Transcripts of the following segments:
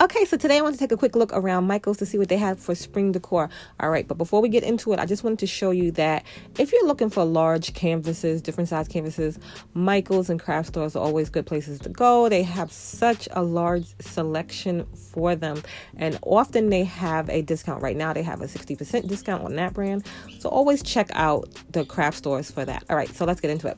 Okay, so today I want to take a quick look around Michael's to see what they have for spring decor. All right, but before we get into it, I just wanted to show you that if you're looking for large canvases, different size canvases, Michael's and craft stores are always good places to go. They have such a large selection for them, and often they have a discount. Right now, they have a 60% discount on that brand, so always check out the craft stores for that. All right, so let's get into it.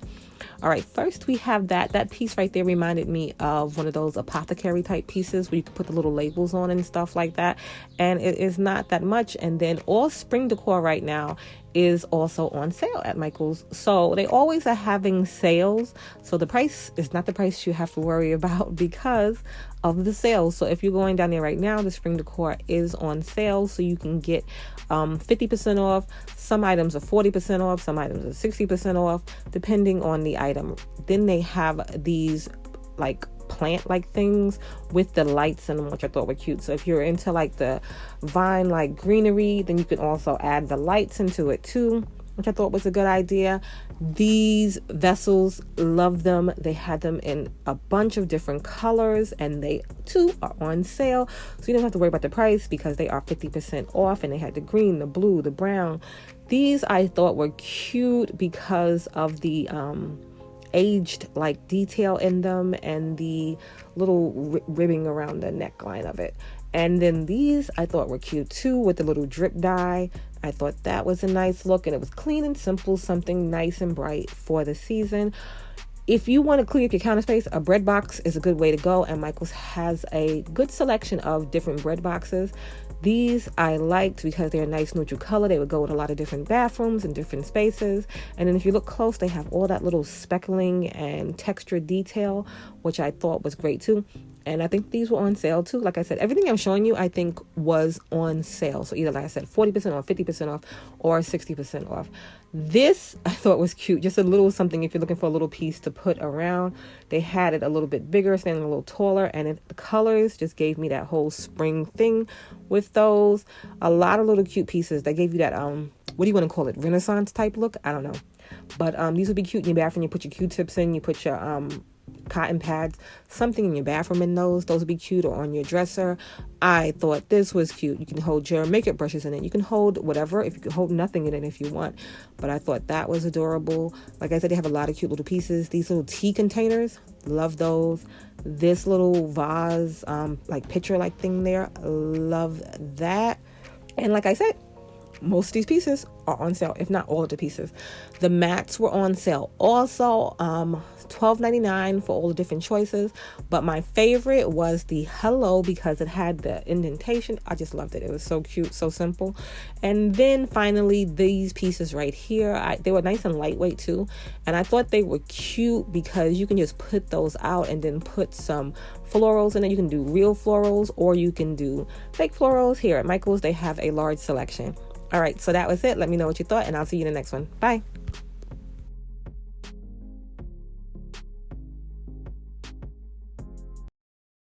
All right, first we have that piece right there reminded me of one of those apothecary type pieces where you can put the little labels on and stuff like that. And it is not that much. And then all spring decor right now is also on sale at Michael's. So they always are having sales. So the price is not the price you have to worry about because of the sales. So if you're going down there right now, the spring decor is on sale. So you can get 50% off. Some items are 40% off. Some items are 60% off, depending on the item. Then they have these like plant-like things with the lights in them, which I thought were cute. So if you're into like the vine like greenery, then you can also add the lights into it too, which I thought was a good idea. These vessels, love them. They had them in a bunch of different colors, and they too are on sale. So you don't have to worry about the price because they are 50% off, and they had the green, the blue, the brown. These I thought were cute because of the aged like detail in them and the little ribbing around the neckline of it. And then these I thought were cute too with the little drip dye. I thought that was a nice look, and it was clean and simple, something nice and bright for the season. If you want to clear up your counter space, a bread box is a good way to go, and Michael's has a good selection of different bread boxes. These I liked because they're a nice neutral color. They would go with a lot of different bathrooms and different spaces. And then if you look close, they have all that little speckling and texture detail, which I thought was great too. And I think these were on sale too. Like I said, everything I'm showing you, I think was on sale. So either, like I said, 40% off, 50% off, or 60% off. This I thought was cute. Just a little something if you're looking for a little piece to put around. They had it a little bit bigger, standing a little taller, and the colors just gave me that whole spring thing with those. A lot of little cute pieces. They gave you that, what do you want to call it? Renaissance type look? I don't know. But these would be cute in your bathroom. You put your Q-tips in, you put your cotton pads, something in your bathroom in those would be cute, or on your dresser. I thought this was cute. You can hold your makeup brushes in it. You can hold whatever. If you can hold nothing in it if you want, but I thought that was adorable. Like I said, they have a lot of cute little pieces. These little tea containers, love those. This little vase like pitcher like thing there, love that. And like I said, most of these pieces are on sale, if not all of the pieces. The mats were on sale also, $12.99 for all the different choices. But my favorite was the hello because it had the indentation. I just loved it. It was so cute, so simple. And then finally, these pieces right here, they were nice and lightweight too. And I thought they were cute because you can just put those out and then put some florals in it. You can do real florals or you can do fake florals. Here at Michael's, they have a large selection. All right, so that was it. Let me know what you thought, and I'll see you in the next one. Bye.